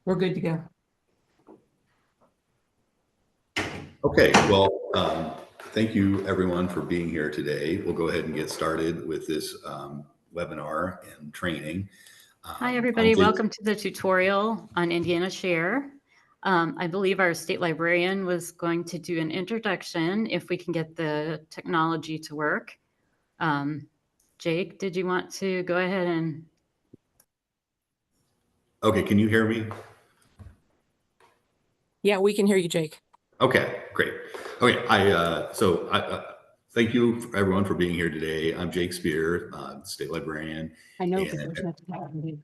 We're good to go. Okay, well, thank you everyone for being here today. We'll go ahead and get started with this webinar and training. Hi, everybody. Welcome to the tutorial on Indiana Share. I believe our state librarian was going to do an introduction if we can get the technology to work. Jake, did you want to go ahead and... Okay, can you hear me? Yeah, we can hear you, Jake. Okay, great. Okay, thank you everyone for being here today. I'm Jake Spear, state librarian. I know because there's nothing happening.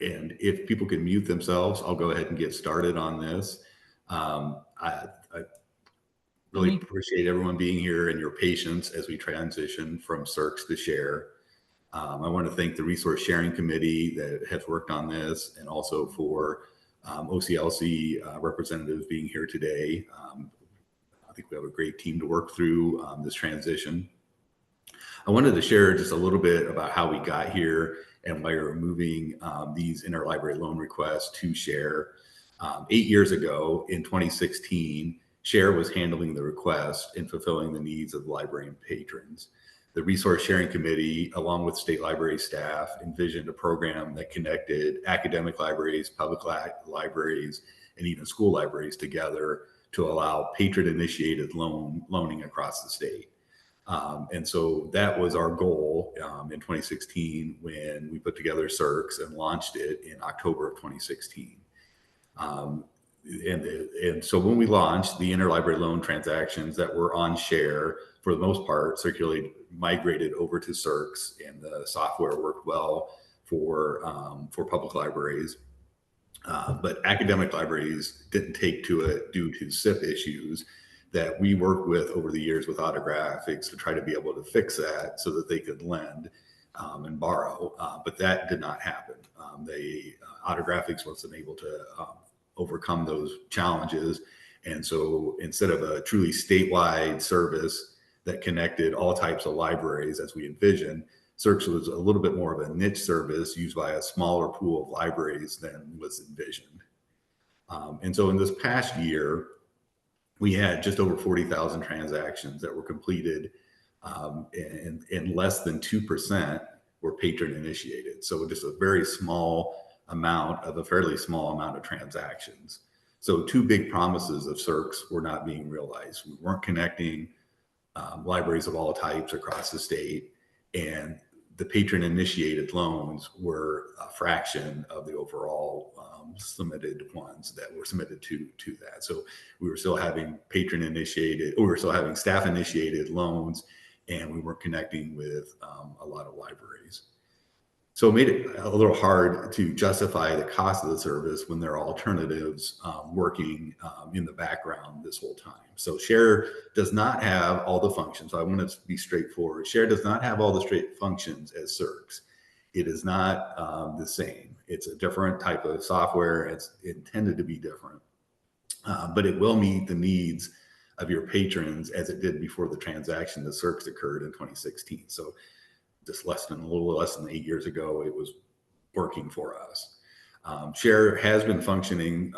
And if people can mute themselves, I'll go ahead and get started on this. I really appreciate everyone being here and your patience as we transition from CERCS to Share. I want to thank the Resource Sharing Committee that has worked on this, and also for OCLC representatives being here today. I think we have a great team to work through this transition. I wanted to share just a little bit about how we got here and why we're moving these interlibrary loan requests to Share. 8 years ago, in 2016, Share was handling the request and fulfilling the needs of librarian patrons. The Resource Sharing Committee, along with state library staff, envisioned a program that connected academic libraries, public libraries, and even school libraries together to allow patron-initiated loaning across the state. And so that was our goal in 2016 when we put together CERCS and launched it in October of 2016. And so when we launched, the interlibrary loan transactions that were on Share, for the most part, migrated over to CERCS, and the software worked well for public libraries. But academic libraries didn't take to it due to SIP issues that we worked with over the years with Autographics to try to be able to fix that so that they could lend and borrow. But that did not happen. Autographics wasn't able to overcome those challenges. And so instead of a truly statewide service that connected all types of libraries as we envisioned, CERCS was a little bit more of a niche service used by a smaller pool of libraries than was envisioned. And so in this past year, we had just over 40,000 transactions that were completed, and less than 2% were patron initiated. So just a very small amount of a fairly small amount of transactions. So two big promises of CERCS were not being realized. We weren't connecting libraries of all types across the state, and the patron initiated loans were a fraction of the overall submitted ones that were submitted to that. So we were still having patron initiated, or we were still having staff initiated loans, and we weren't connecting with a lot of libraries. So it made it a little hard to justify the cost of the service when there are alternatives working in the background this whole time. So Share does not have all the functions. So I want to be straightforward. Share does not have all the straight functions as CERCS. It is not the same. It's a different type of software. It's intended to be different, but it will meet the needs of your patrons as it did before the transaction that CERCS occurred in 2016. So just a little less than 8 years ago, it was working for us. Share has been functioning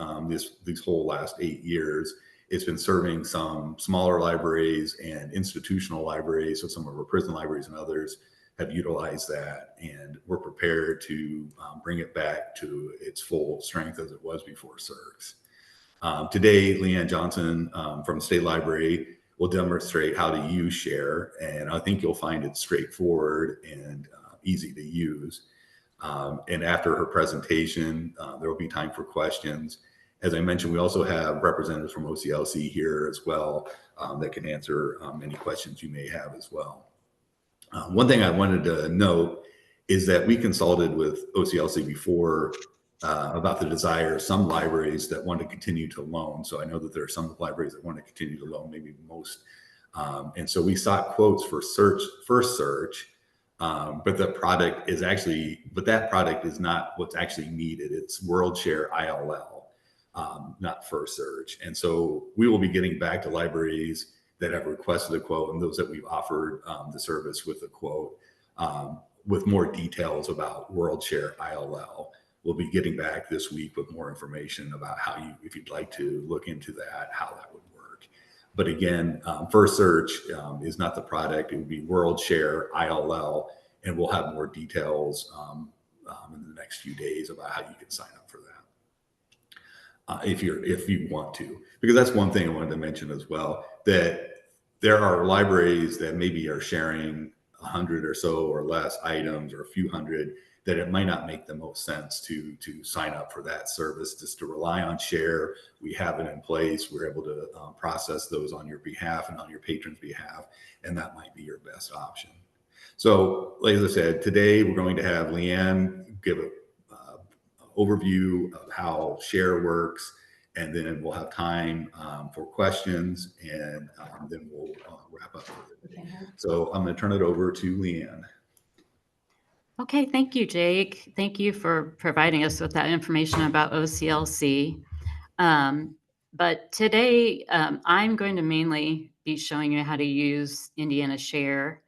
these whole last 8 years. It's been serving some smaller libraries and institutional libraries. So some of our prison libraries and others have utilized that, and we're prepared to bring it back to its full strength as it was before CERCS. Today, Leanne Johnson from the State Library will demonstrate how to use Share, and I think you'll find it straightforward and easy to use. And after her presentation, there will be time for questions. As I mentioned, we also have representatives from OCLC here as well that can answer any questions you may have as well. One thing I wanted to note is that we consulted with OCLC before about the desire of some libraries that want to continue to loan. So I know that there are some libraries that want to continue to loan, maybe most. And so we sought quotes for first search, but that product is not what's actually needed. It's WorldShare ILL, not first search. And so we will be getting back to libraries that have requested a quote and those that we've offered the service with a quote with more details about WorldShare ILL. we'll be getting back this week with more information about how you, if you'd like to look into that, how that would work. But again, First Search is not the product. It would be WorldShare ILL, and we'll have more details in the next few days about how you can sign up for that. If you want to, because that's one thing I wanted to mention as well, that there are libraries that maybe are sharing 100 or so or less items, or a few hundred, that it might not make the most sense to sign up for that service, just to rely on Share. We have it in place. We're able to process those on your behalf and on your patrons' behalf, and that might be your best option. So, like I said, today we're going to have Leanne give an overview of how Share works, and then we'll have time for questions, and then we'll wrap up for the day. So I'm going to turn it over to Leanne. Okay, thank you, Jake. Thank you for providing us with that information about OCLC. But today, I'm going to mainly be showing you how to use Indiana Share.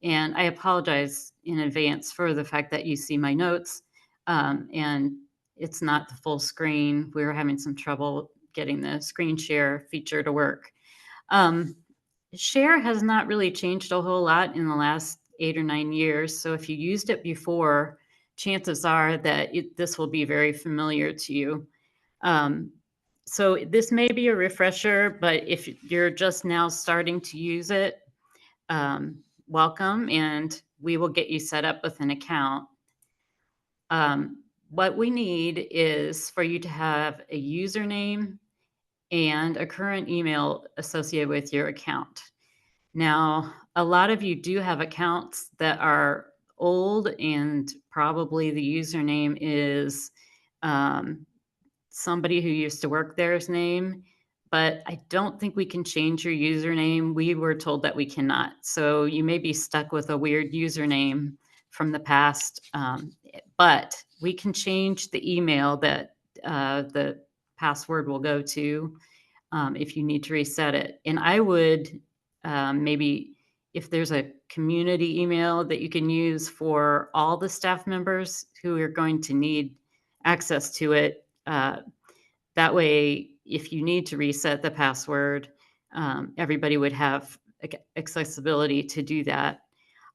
And I apologize in advance for the fact that you see my notes and it's not the full screen. We were having some trouble getting the screen share feature to work. Share has not really changed a whole lot in the last 8 or 9 years. So if you used it before, chances are that this will be very familiar to you. So this may be a refresher, but if you're just now starting to use it, welcome, and we will get you set up with an account. What we need is for you to have a username and a current email associated with your account. Now, a lot of you do have accounts that are old, and probably the username is somebody who used to work there's name, but I don't think we can change your username. We were told that we cannot. So you may be stuck with a weird username from the past, but we can change the email that the password will go to if you need to reset it. And I would maybe, if there's a community email that you can use for all the staff members who are going to need access to it, that way, if you need to reset the password, everybody would have accessibility to do that.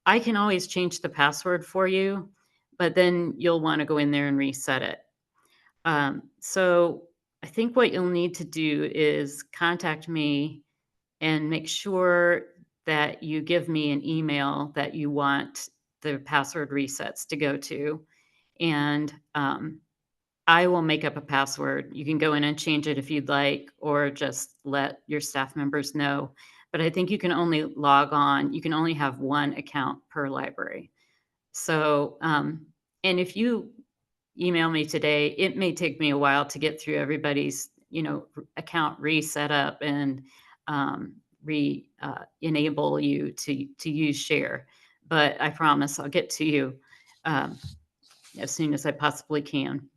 I can always change the password for you, but then you'll want to go in there and reset it. So I think what you'll need to do is contact me and make sure that you give me an email that you want the password resets to go to. And I will make up a password. You can go in and change it if you'd like, or just let your staff members know. But I think you can only log on. You can only have one account per library. So, and if you email me today, it may take me a while to get through everybody's, account reset up and enable you to use Share. But I promise I'll get to you as soon as I possibly can.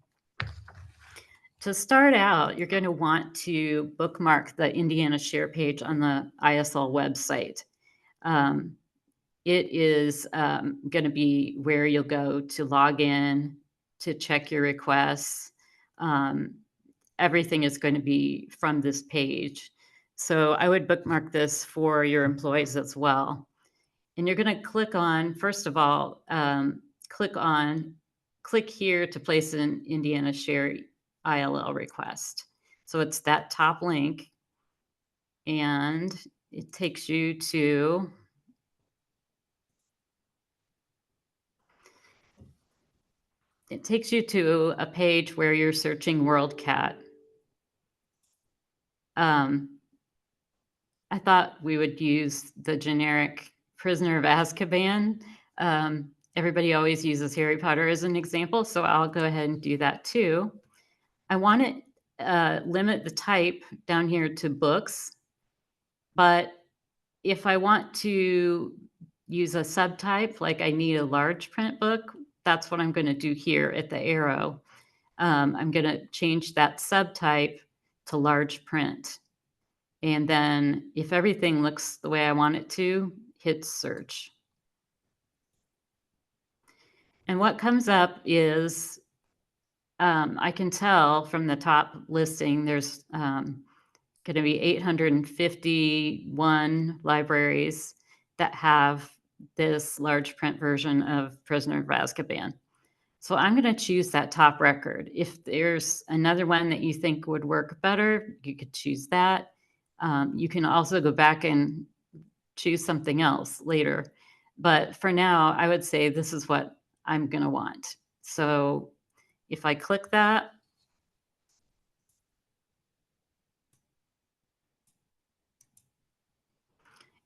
To start out, you're going to want to bookmark the Indiana Share page on the ISL website. It is going to be where you'll go to log in, to check your requests. Everything is going to be from this page. So I would bookmark this for your employees as well. And you're going to click on, first of all, click here to place an Indiana Share ILL request. So it's that top link, and it takes you to a page where you're searching WorldCat. I thought we would use the generic Prisoner of Azkaban. Everybody always uses Harry Potter as an example, so I'll go ahead and do that too. I want to limit the type down here to books, but if I want to use a subtype, like I need a large print book, that's what I'm going to do here at the arrow. I'm going to change that subtype to large print. And then if everything looks the way I want it to, hit search. And what comes up is I can tell from the top listing, there's going to be 851 libraries that have this large print version of Prisoner of Azkaban. So I'm going to choose that top record. If there's another one that you think would work better, you could choose that. You can also go back and choose something else later. But for now, I would say this is what I'm going to want. So if I click that,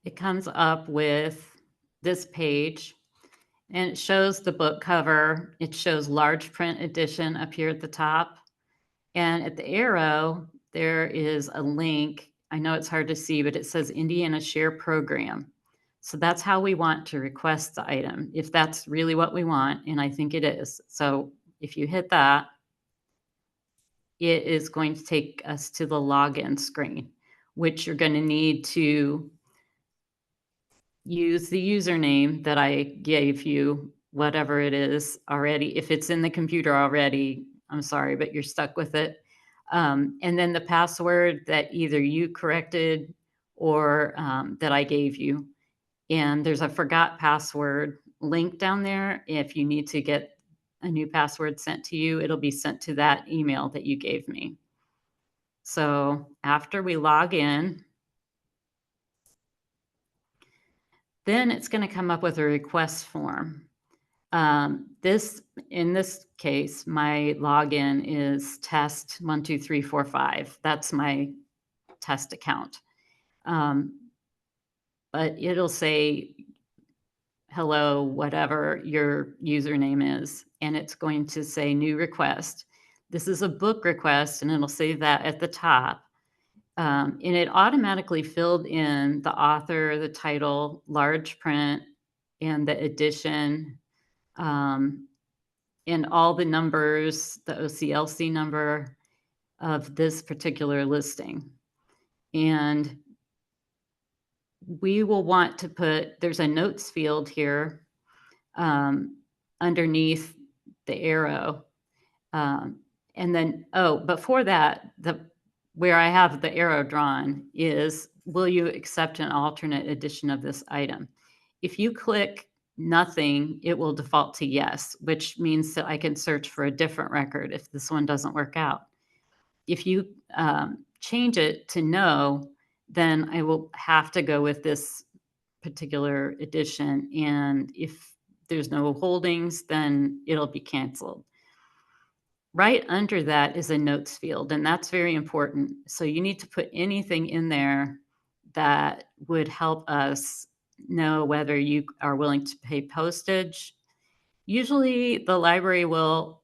it comes up with this page, and it shows the book cover. It shows large print edition up here at the top. And at the arrow, there is a link. I know it's hard to see, but it says Indiana Share Program. So that's how we want to request the item, if that's really what we want, and I think it is. So if you hit that, it is going to take us to the login screen, which you're going to need to use the username that I gave you, whatever it is already. If it's in the computer already, I'm sorry, but you're stuck with it. And then the password that either you corrected or that I gave you. And there's a forgot password link down there. If you need to get a new password sent to you, it'll be sent to that email that you gave me. So after we log in, then it's going to come up with a request form. In this case, my login is test12345. That's my test account. But it'll say, hello, whatever your username is, and it's going to say new request. This is a book request, and it'll say that at the top. And it automatically filled in the author, the title, large print, and the edition, and all the numbers, the OCLC number of this particular listing. And we will want to put, there's a notes field here underneath the arrow. And then, before that, where I have the arrow drawn is, will you accept an alternate edition of this item? If you click nothing, it will default to yes, which means that I can search for a different record if this one doesn't work out. If you change it to no, then I will have to go with this particular edition. And if there's no holdings, then it'll be canceled. Right under that is a notes field, and that's very important. So you need to put anything in there that would help us know whether you are willing to pay postage. Usually the library will,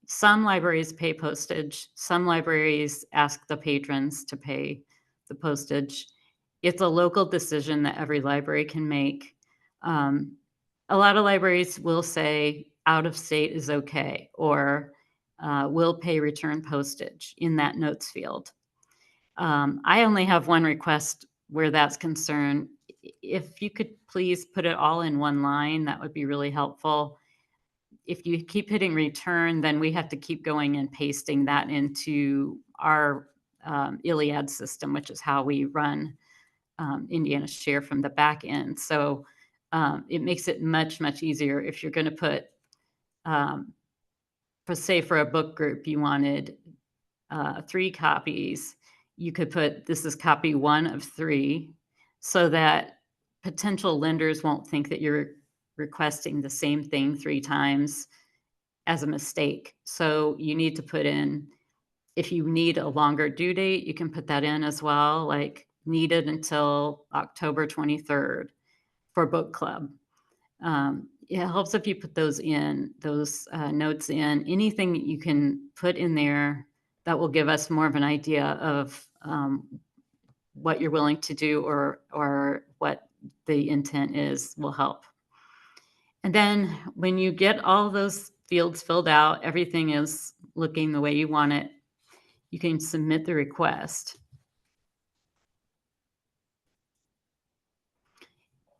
some libraries pay postage, some libraries ask the patrons to pay the postage. It's a local decision that every library can make. A lot of libraries will say out of state is okay, or will pay return postage in that notes field. I only have one request where that's concerned. If you could please put it all in one line, that would be really helpful. If you keep hitting return, then we have to keep going and pasting that into our ILLiad system, which is how we run Indiana Share from the back end. So it makes it much, much easier if you're going to put, say for a book group, you wanted 3 copies, you could put, this is copy 1 of 3, so that potential lenders won't think that you're requesting the same thing 3 times as a mistake. So you need to put in, if you need a longer due date, you can put that in as well, like needed until October 23rd for book club. It helps if you put those in, those notes in, anything that you can put in there that will give us more of an idea of what you're willing to do, or what the intent is, will help. And then when you get all those fields filled out, everything is looking the way you want it, you can submit the request.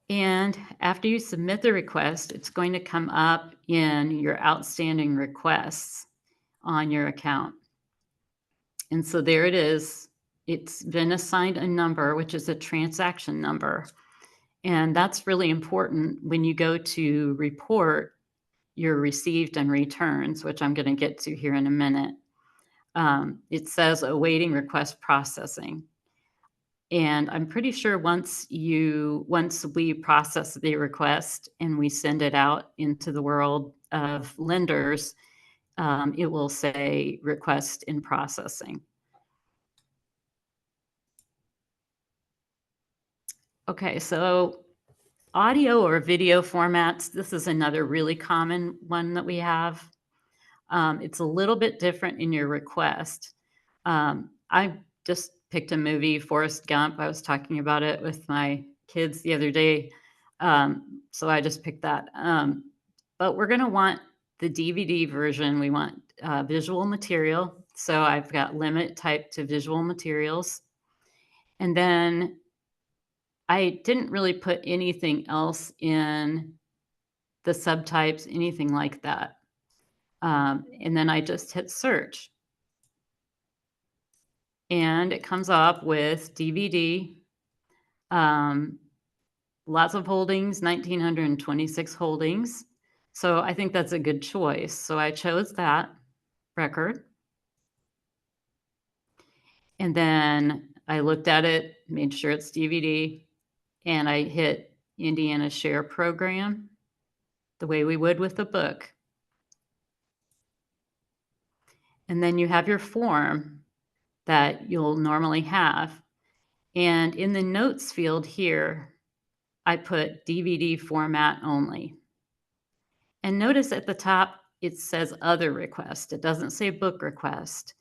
And after you submit the request, it's going to come up in your outstanding requests on your account. And so there it is. It's been assigned a number, which is a transaction number. And that's really important when you go to report your received and returns, which I'm going to get to here in a minute. It says awaiting request processing. And I'm pretty sure once we process the request and we send it out into the world of lenders, it will say request in processing. Okay, so audio or video formats, this is another really common one that we have. It's a little bit different in your request. I just picked a movie, Forrest Gump. I was talking about it with my kids the other day. So I just picked that. But we're going to want the DVD version. We want visual material. So I've got limit type to visual materials. And then I didn't really put anything else in the subtypes, anything like that. And then I just hit search. And it comes up with DVD, lots of holdings, 1,926 holdings. So I think that's a good choice. So I chose that record. And then I looked at it, made sure it's DVD, and I hit Indiana Share Program the way we would with a book. And then you have your form that you'll normally have. And in the notes field here, I put DVD format only. And notice at the top, it says other request. It doesn't say book request.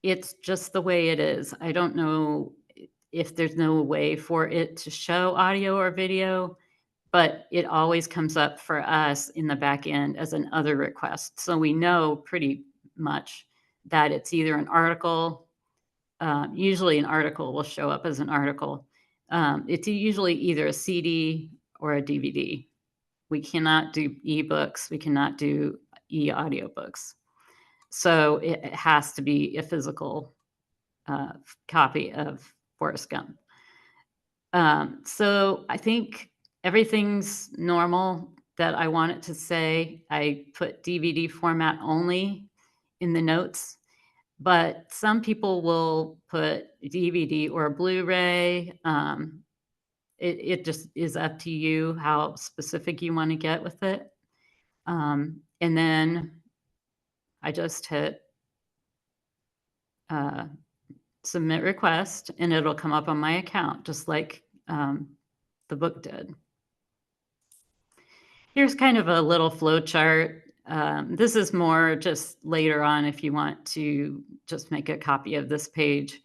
It's just the way it is. I don't know if there's no way for it to show audio or video, but it always comes up for us in the back end as an other request. So we know pretty much that it's either an article, usually an article will show up as an article. It's usually either a CD or a DVD. We cannot do ebooks. We cannot do e-audiobooks. So it has to be a physical copy of Forrest Gump. So I think everything's normal that I want it to say. I put DVD format only in the notes, but some people will put DVD or a Blu-ray. It just is up to you how specific you want to get with it. And then I just hit submit request, and it'll come up on my account, just like the book did. Here's kind of a little flow chart. This is more just later on if you want to just make a copy of this page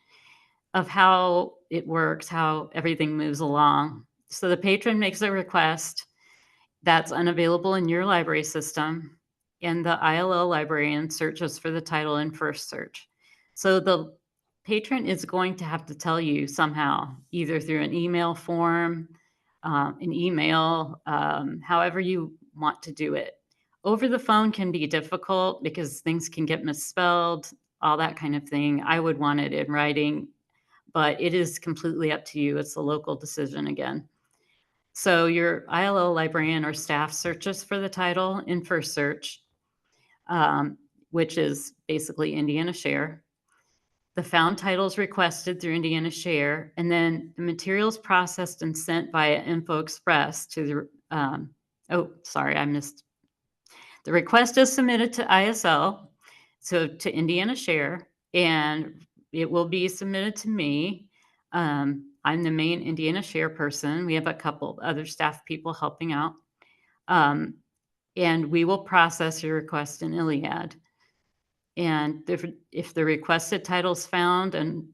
of how it works, how everything moves along. So the patron makes a request that's unavailable in your library system, and the ILL librarian searches for the title in first search. So the patron is going to have to tell you somehow, either through an email form, an email, however you want to do it. Over the phone can be difficult because things can get misspelled, all that kind of thing. I would want it in writing, but it is completely up to you. It's a local decision again. So your ILL librarian or staff searches for the title in first search, which is basically Indiana Share. The found title is requested through Indiana Share, and then the materials processed and sent via Info Express to the, the request is submitted to ISL, so to Indiana Share, and it will be submitted to me. I'm the main Indiana Share person. We have a couple other staff people helping out. And we will process your request in ILLiad. And if the requested title is found and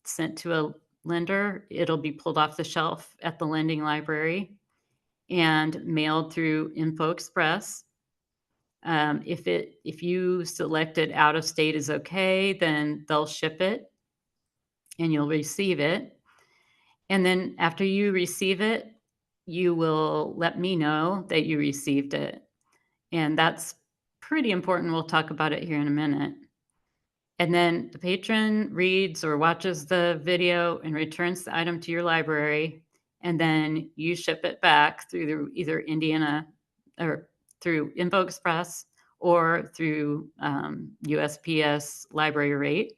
sent to a lender, it'll be pulled off the shelf at the lending library and mailed through Info Express. If you selected out of state is okay, then they'll ship it and you'll receive it. And then after you receive it, you will let me know that you received it. And that's pretty important. We'll talk about it here in a minute. And then the patron reads or watches the video and returns the item to your library. And then you ship it back through either Indiana or through Info Express or through USPS library rate.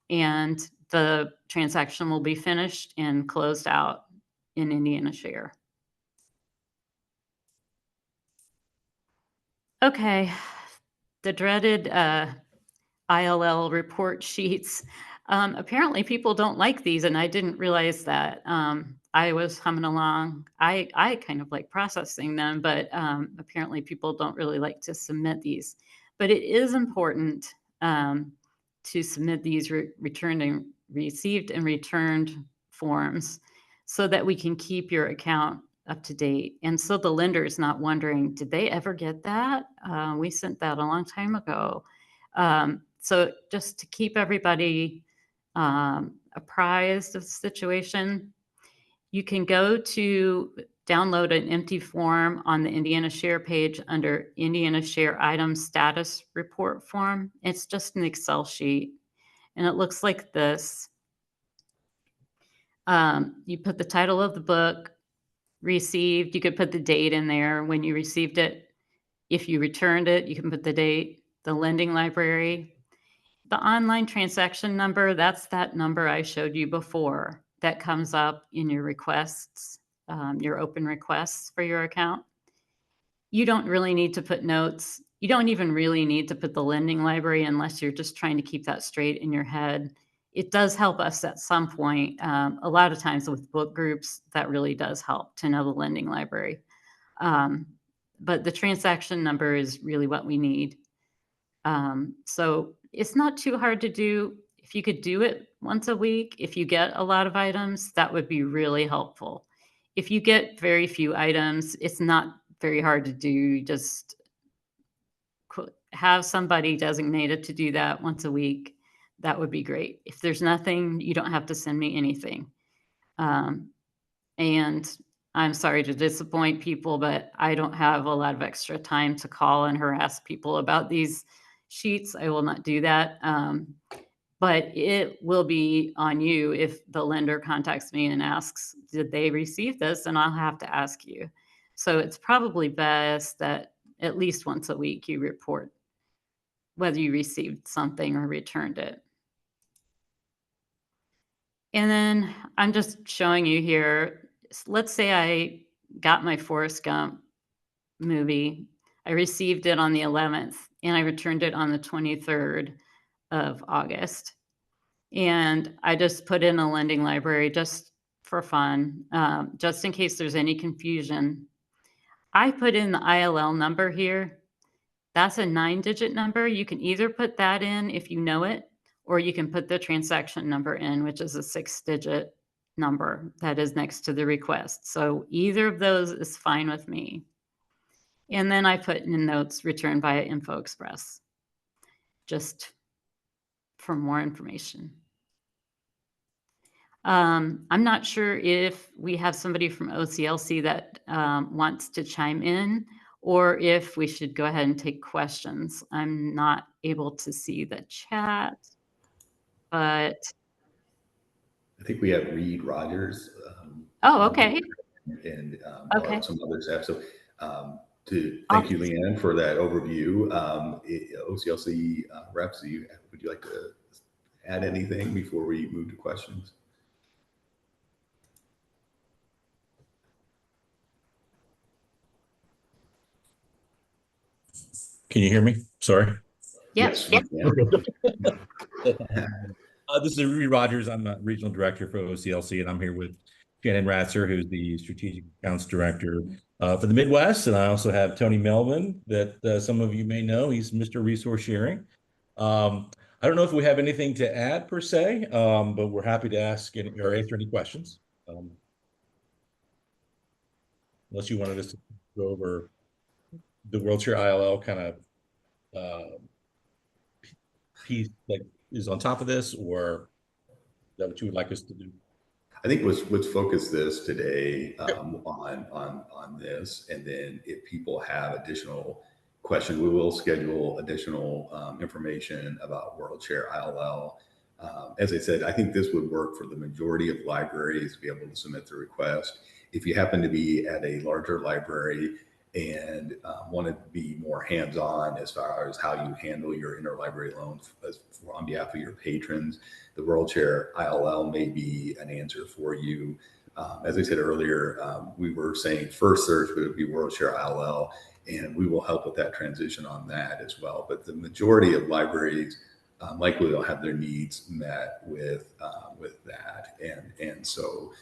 And the transaction will be finished and closed out in Indiana Share. Okay, the dreaded ILL report sheets. Apparently people don't like these, and I didn't realize that. I was humming along. I kind of like processing them, but apparently people don't really like to submit these. But it is important to submit these received and returned forms so that we can keep your account up to date. And so the lender is not wondering, did they ever get that? We sent that a long time ago. So just to keep everybody apprised of the situation, you can go to download an empty form on the Indiana Share page under Indiana Share Item Status Report form. It's just an Excel sheet, and it looks like this. You put the title of the book, received. You could put the date in there when you received it. If you returned it, you can put the date, the lending library. The online transaction number, that's that number I showed you before that comes up in your requests, your open requests for your account. You don't really need to put notes. You don't even really need to put the lending library unless you're just trying to keep that straight in your head. It does help us at some point. A lot of times with book groups, that really does help to know the lending library. But the transaction number is really what we need. So it's not too hard to do. If you could do it once a week, if you get a lot of items, that would be really helpful. If you get very few items, it's not very hard to do. You just have somebody designated to do that once a week. That would be great. If there's nothing, you don't have to send me anything. And I'm sorry to disappoint people, but I don't have a lot of extra time to call and harass people about these sheets. I will not do that. But it will be on you if the lender contacts me and asks, did they receive this? And I'll have to ask you. So it's probably best that at least once a week you report whether you received something or returned it. And then I'm just showing you here, let's say I got my Forrest Gump movie. I received it on the 11th and I returned it on the 23rd of August. And I just put in a lending library just for fun, just in case there's any confusion. I put in the ILL number here. That's a 9-digit number. You can either put that in if you know it, or you can put the transaction number in, which is a 6-digit number that is next to the request. So either of those is fine with me. And then I put in notes returned via Info Express, just for more information. I'm not sure if we have somebody from OCLC that wants to chime in, or if we should go ahead and take questions. I'm not able to see the chat, but I think we have Reed Rogers. Oh, okay. And Okay. some other staff. So thank you, Leanne, for that overview. OCLC reps, would you like to add anything before we move to questions? Can you hear me? Sorry. Yes. Yep. This is Reed Rogers. I'm a regional director for OCLC, and I'm here with Shannon Ratzer, who's the strategic accounts director for the Midwest. And I also have Tony Melvin, that some of you may know. He's Mr. Resource Sharing. I don't know if we have anything to add per se, but we're happy to ask or answer any questions. Unless you wanted us to go over the WorldShare ILL kind of piece that is on top of this, or is that what you would like us to do? I think let's focus this today on this, and then if people have additional question, we will schedule additional information about WorldShare ILL. As I said, I think this would work for the majority of libraries to be able to submit the request. If you happen to be at a larger library and want to be more hands-on as far as how you handle your interlibrary loans on behalf of your patrons, the WorldShare ILL may be an answer for you. As I said earlier, we were saying first search would be WorldShare ILL, and we will help with that transition on that as well. But the majority of libraries likely will have their needs met with that, and so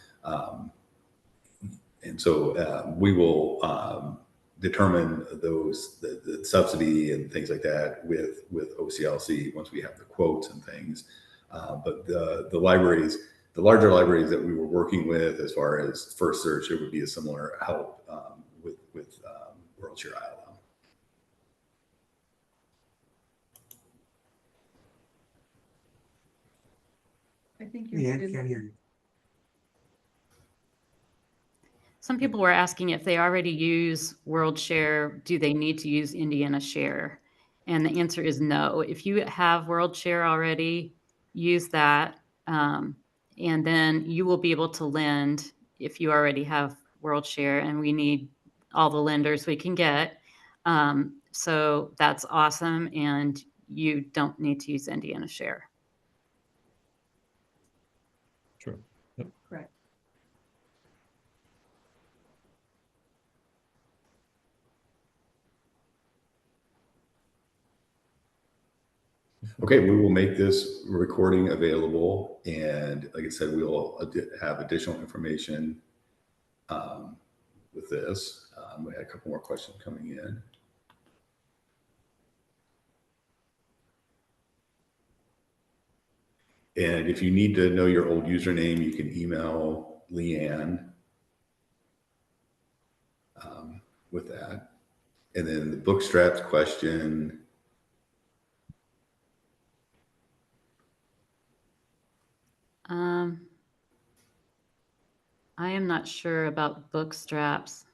we will determine the subsidy and things like that with OCLC once we have the quotes and things. But the larger libraries that we were working with, as far as first search, it would be a similar help with WorldShare ILL. I think Yeah, you're can't hear you. Some people were asking if they already use WorldShare, do they need to use Indiana Share? And the answer is no. If you have WorldShare already, use that. And then you will be able to lend if you already have WorldShare, and we need all the lenders we can get. So that's awesome. And you don't need to use Indiana Share. True. correct. Okay, we will make this recording available, and like I said, we will have additional information with this. We had a couple more questions coming in. And if you need to know your old username, you can email Leanne with that. And then the bootstraps question. I am not sure about bootstraps.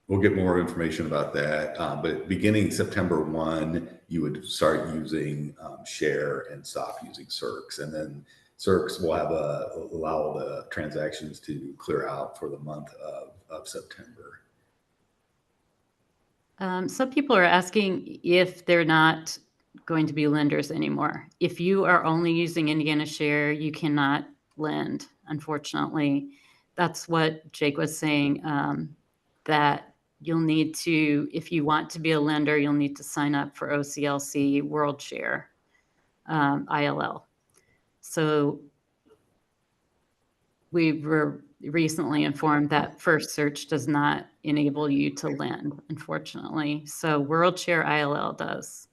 We'll get more information about that. But beginning September 1, you would start using Share and stop using Circs. And then Circs will have allow the transactions to clear out for the month of September. Some people are asking if they're not going to be lenders anymore. If you are only using Indiana Share, you cannot lend, unfortunately. That's what Jake was saying, that you'll need to, if you want to be a lender, you'll need to sign up for OCLC WorldShare ILL. So we were recently informed that first search does not enable you to lend, unfortunately. So WorldShare ILL does.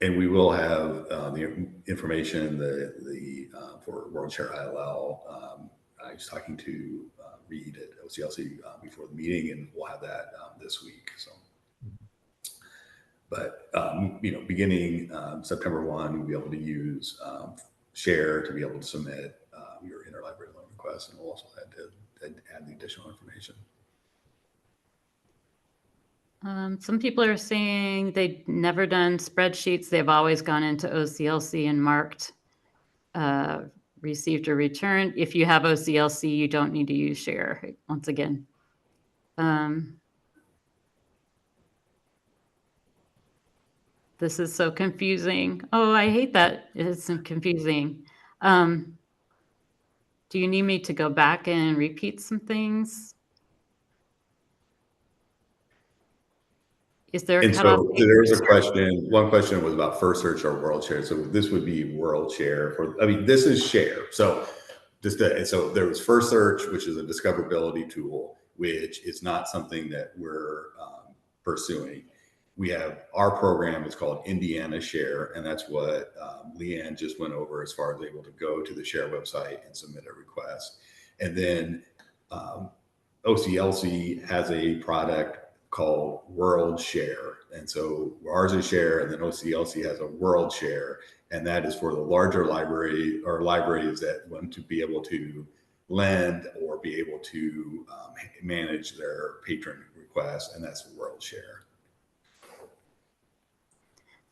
And we will have the information for WorldShare ILL. I was talking to Reed at OCLC before the meeting, and we'll have that this week. So, but beginning September 1, we'll be able to use Share to be able to submit your interlibrary loan request, and we'll also add the additional information. Some people are saying they've never done spreadsheets. They've always gone into OCLC and marked received or returned. If you have OCLC, you don't need to use Share. Once again. This is so confusing. Oh, I hate that. It's confusing. Do you need me to go back and repeat some things? Is there a cutoff? So there's a question. One question was about first search or WorldShare. So this would be WorldShare. This is Share. So so there was first search, which is a discoverability tool, which is not something that we're pursuing. We have our program is called Indiana Share, and that's what Leanne just went over as far as able to go to the Share website and submit a request. And then OCLC has a product called WorldShare. And so ours is Share, and then OCLC has a WorldShare. And that is for the larger library or libraries that want to be able to lend or be able to manage their patron requests, and that's WorldShare.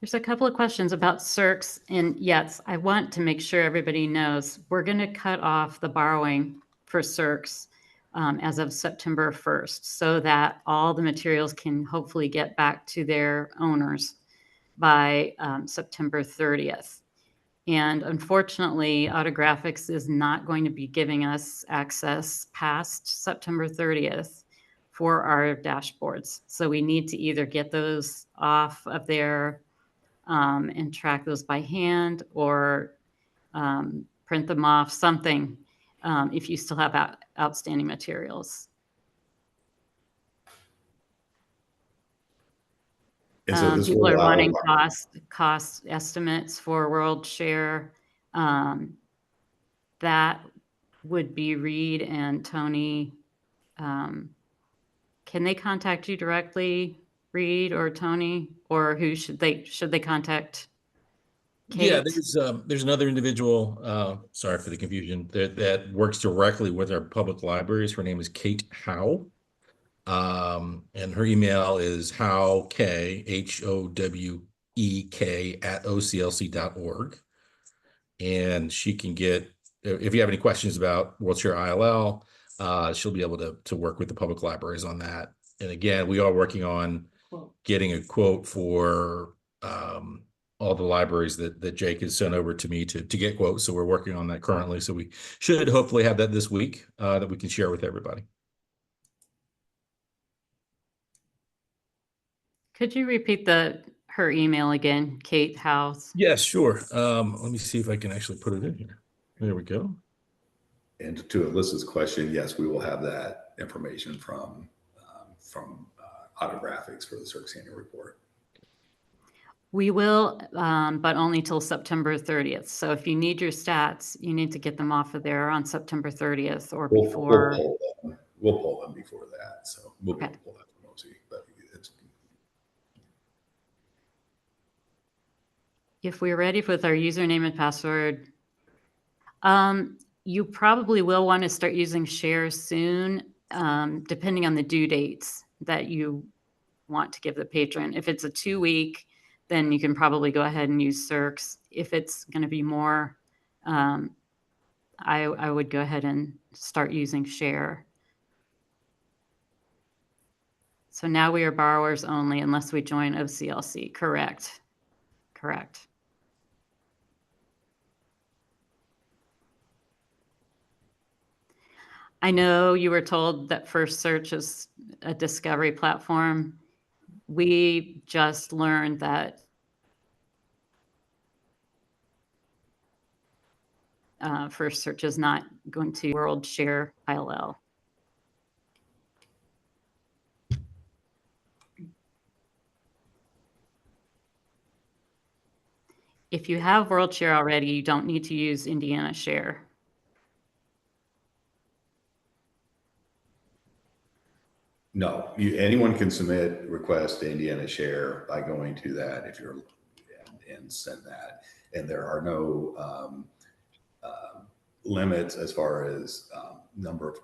There's a couple of questions about CERCs, and yes, I want to make sure everybody knows we're going to cut off the borrowing for CERCs as of September 1st, so that all the materials can hopefully get back to their owners by September 30th. And unfortunately, Autographics is not going to be giving us access past September 30th for our dashboards. So we need to either get those off of there and track those by hand, or print them off, something, if you still have outstanding materials. And so this People will are allow wanting cost estimates for WorldShare. That would be Reed and Tony. Can they contact you directly, Reed or Tony, or who should they contact? Kate? Yeah, there's another individual, sorry for the confusion, that works directly with our public libraries. Her name is Kate Howe. And her email is howek, HOWEK @oclc.org. And she can get, if you have any questions about WorldShare ILL, she'll be able to work with the public libraries on that. And again, we are working on getting a quote for all the libraries that Jake has sent over to me to get quotes. So we're working on that currently. So we should hopefully have that this week that we can share with everybody. Could you repeat her email again, Kate House? Yes, sure. Let me see if I can actually put it in here. There we go. And to Alyssa's question, yes, we will have that information from Autographics for the CERCS annual report. We will, but only till September 30th. So if you need your stats, you need to get them off of there on September 30th or before. We'll pull them before that. So we'll Okay. pull that from OC, but it's. If we're ready with our username and password, you probably will want to start using Share soon, depending on the due dates that you want to give the patron. If it's a 2-week, then you can probably go ahead and use CERCS. If it's going to be more, I would go ahead and start using Share. So now we are borrowers only unless we join OCLC. Correct. Correct. I know you were told that First Search is a discovery platform. We just learned that First Search is not going to WorldShare ILL. If you have WorldShare already, you don't need to use Indiana Share. No, anyone can submit requests to Indiana Share by going to that if you're and send that. And there are no limits as far as number of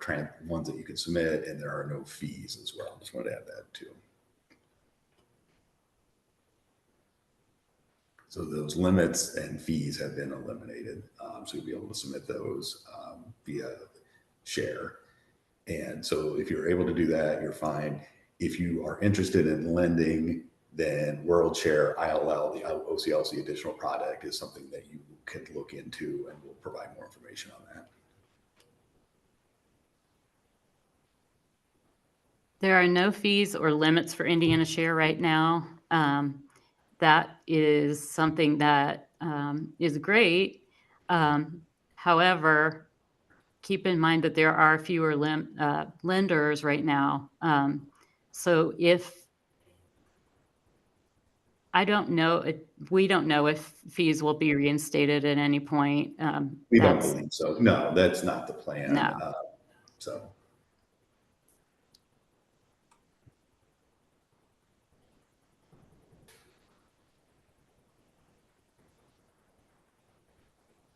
ones that you can submit, and there are no fees as well. Just wanted to add that too. So those limits and fees have been eliminated. So you'll be able to submit those via Share. And so if you're able to do that, you're fine. If you are interested in lending, then WorldShare ILL, the OCLC additional product, is something that you can look into, and we'll provide more information on that. There are no fees or limits for Indiana Share right now. That is something that is great. However, keep in mind that there are fewer lenders right now. So I don't know, we don't know if fees will be reinstated at any point. We don't believe so. No, that's not the plan. No. So.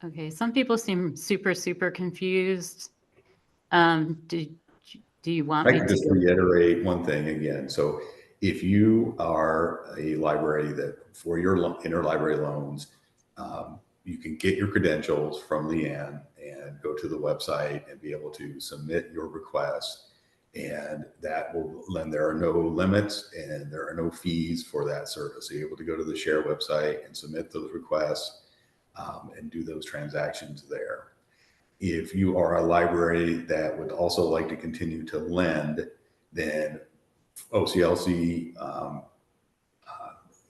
Okay, some people seem super confused. Do you want I me can to just go? reiterate one thing again. So if you are a library that for your interlibrary loans, you can get your credentials from Leanne and go to the website and be able to submit your request. And that will, then there are no limits and there are no fees for that service. So you're able to go to the Share website and submit those requests and do those transactions there. If you are a library that would also like to continue to lend, then OCLC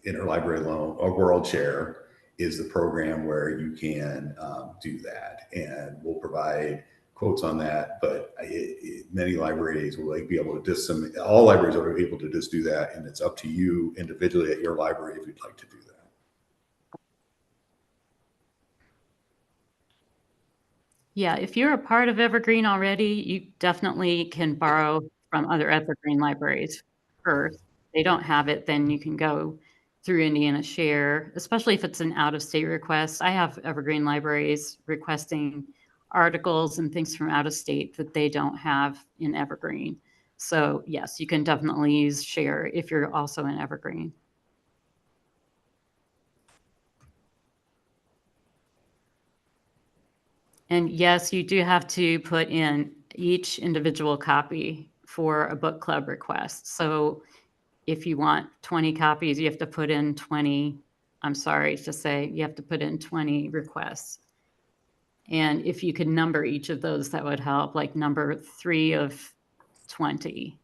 Interlibrary Loan or World Share is the program where you can do that, and we'll provide quotes on that. But many libraries will be able to just submit. All libraries are able to just do that, and it's up to you individually at your library if you'd like to do that. Yeah, if you're a part of Evergreen already, you definitely can borrow from other Evergreen libraries first. If they don't have it, then you can go through Indiana Share, especially if it's an out-of-state request. I have Evergreen libraries requesting articles and things from out of state that they don't have in Evergreen. So yes, you can definitely use Share if you're also in Evergreen. And yes, you do have to put in each individual copy for a book club request. So if you want 20 copies, you have to put in 20, I'm sorry to say, you have to put in 20 requests. And if you could number each of those, that would help, like number 3 of 20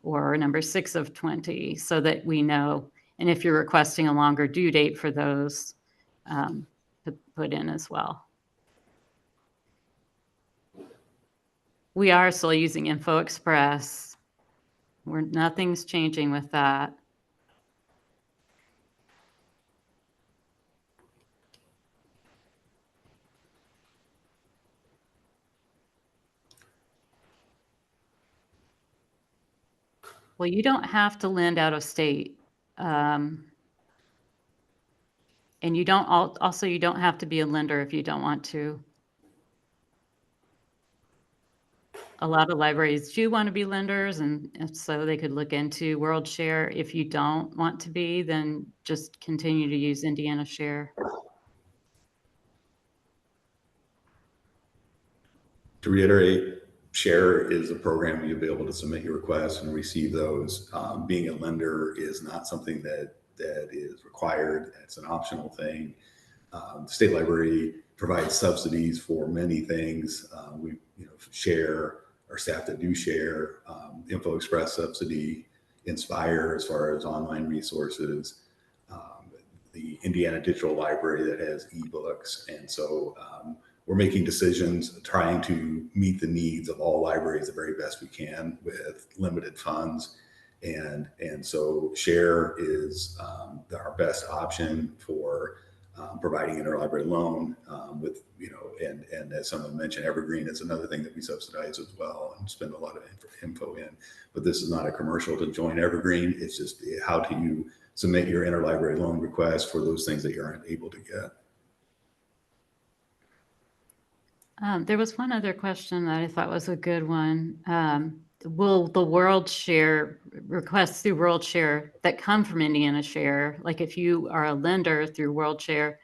or number 6 of 20, so that we know. And if you're requesting a longer due date for those, to put in as well. We are still using Info Express. Nothing's changing with that. Well, you don't have to lend out of state. And you don't also, you don't have to be a lender if you don't want to. A lot of libraries do want to be lenders, and so they could look into World Share. If you don't want to be, then just continue to use Indiana Share. To reiterate, Share is a program you'll be able to submit your requests and receive those. Being a lender is not something that is required. It's an optional thing. The state library provides subsidies for many things. We share, our staff that do share, Info Express subsidy, Inspire as far as online resources, the Indiana Digital Library that has ebooks. And so we're making decisions, trying to meet the needs of all libraries the very best we can with limited funds. And so Share is our best option for providing interlibrary loan with, and as someone mentioned, Evergreen is another thing that we subsidize as well and spend a lot of info in. But this is not a commercial to join Evergreen. It's just how do you submit your interlibrary loan request for those things that you aren't able to get. There was one other question that I thought was a good one. Will the World Share requests through World Share that come from Indiana Share, like if you are a lender through World Share,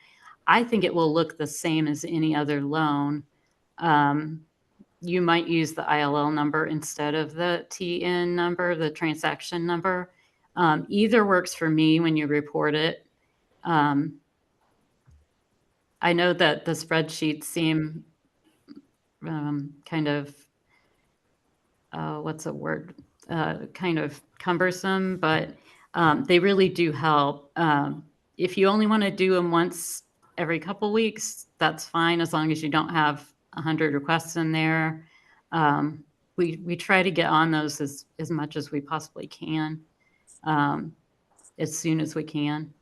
I think it will look the same as any other loan. You might use the ILL number instead of the TN number, the transaction number. Either works for me when you report it. I know that the spreadsheets seem kind of, what's a word? Kind of cumbersome, but they really do help. If you only want to do them once every couple weeks, that's fine, as long as you don't have 100 requests in there. We try to get on those as much as we possibly can, as soon as we can.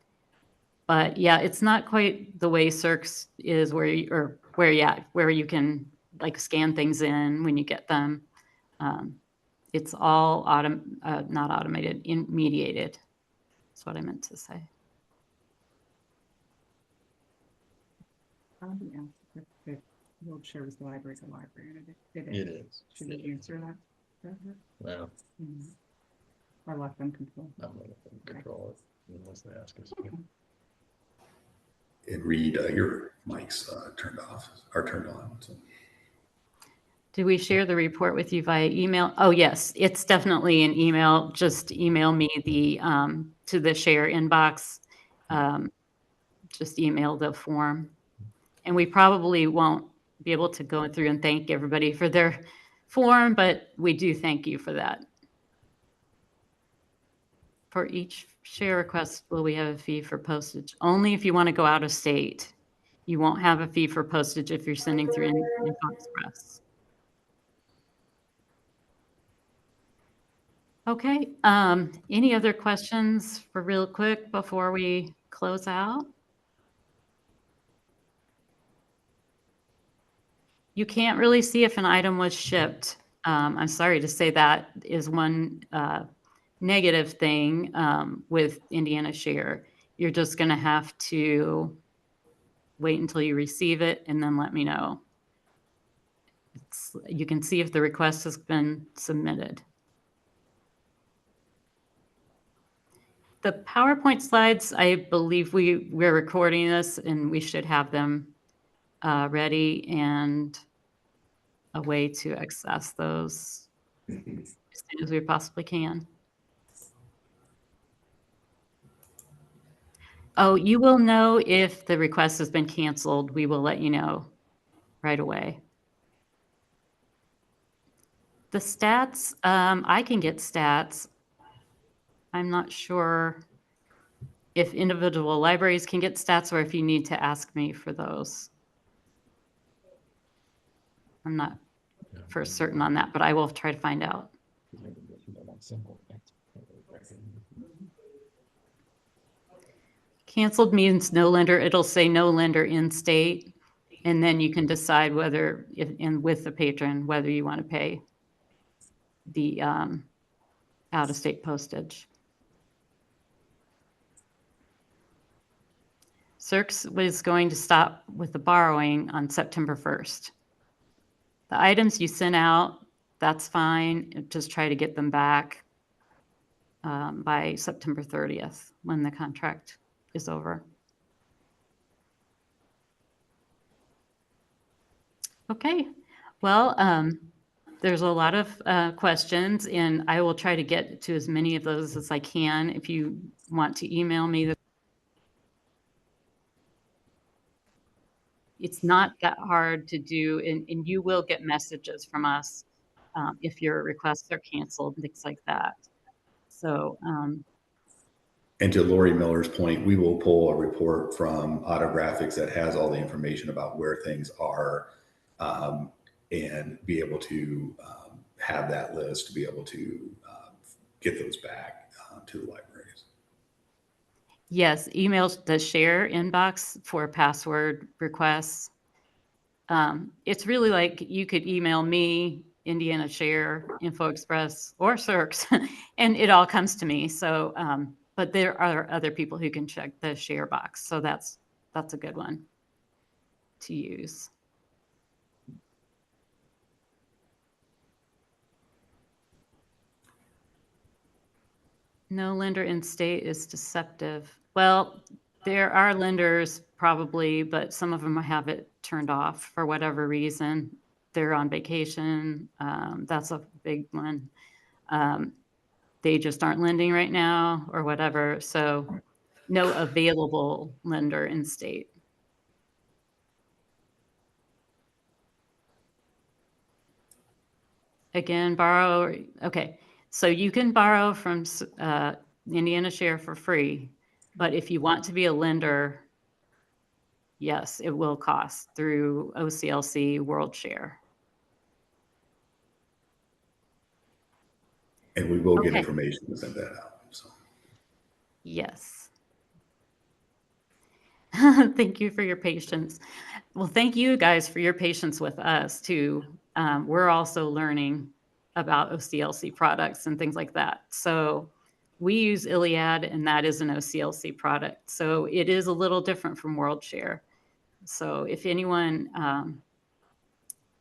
But yeah, it's not quite the way CERCS is, where you can like scan things in when you get them. It's all not automated, mediated. That's what I meant to say. WorldShare is the library's a library. Did It is. Should we answer that? Well, Mhm. Or let them control? I'm gonna control it unless they ask us. And Reed, your mic's turned off or turned on. So. Do we share the report with you via email? Oh, yes, it's definitely an email. Just email me to the share inbox. Just email the form. And we probably won't be able to go through and thank everybody for their form, but we do thank you for that. For each share request, will we have a fee for postage? Only if you want to go out of state. You won't have a fee for postage if you're sending through Info Express. Okay, any other questions for real quick before we close out? You can't really see if an item was shipped. I'm sorry to say that is one negative thing with Indiana Share. You're just going to have to wait until you receive it and then let me know. You can see if the request has been submitted. The PowerPoint slides, I believe we're recording this and we should have them ready and a way to access those as soon as we possibly can. Oh, you will know if the request has been canceled. We will let you know right away. The stats, I can get stats. I'm not sure if individual libraries can get stats or if you need to ask me for those. I'm not for certain on that, but I will try to find out. Canceled means no lender. It'll say no lender in state. And then you can decide whether, and with the patron, whether you want to pay the out-of-state postage. CERCS was going to stop with the borrowing on September 1st. The items you sent out, that's fine. Just try to get them back by September 30th when the contract is over. Okay, well, there's a lot of questions and I will try to get to as many of those as I can. If you want to email me, it's not that hard to do, and you will get messages from us if your requests are canceled, things like that. So, and to Lori Miller's point, we will pull a report from Autographics that has all the information about where things are and be able to have that list to be able to get those back to the libraries. Yes, emails the share inbox for password requests. It's really like you could email me, Indiana Share, Info Express, or CERCS, and it all comes to me. So, but there are other people who can check the share box. So that's a good one to use. No lender in state is deceptive. Well, there are lenders probably, but some of them have it turned off for whatever reason. They're on vacation. That's a big one. They just aren't lending right now or whatever. So no available lender in state. Again, borrow. Okay. So you can borrow from Indiana Share for free, but if you want to be a lender, yes, it will cost through OCLC WorldShare. And we will get information to send that out. So. Yes. Thank you for your patience. Well, thank you guys for your patience with us too. We're also learning about OCLC products and things like that. So we use Iliad and that is an OCLC product. So it is a little different from WorldShare. So if anyone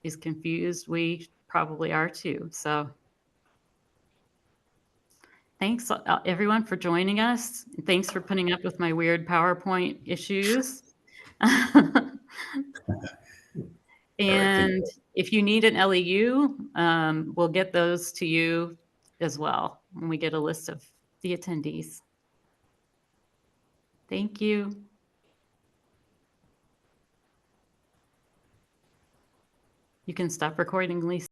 is confused. We probably are too. So thanks everyone for joining us. Thanks for putting up with my weird PowerPoint issues. And if you need an LEU, we'll get those to you as well when we get a list of the attendees. Thank you. You can stop recording, Lisa.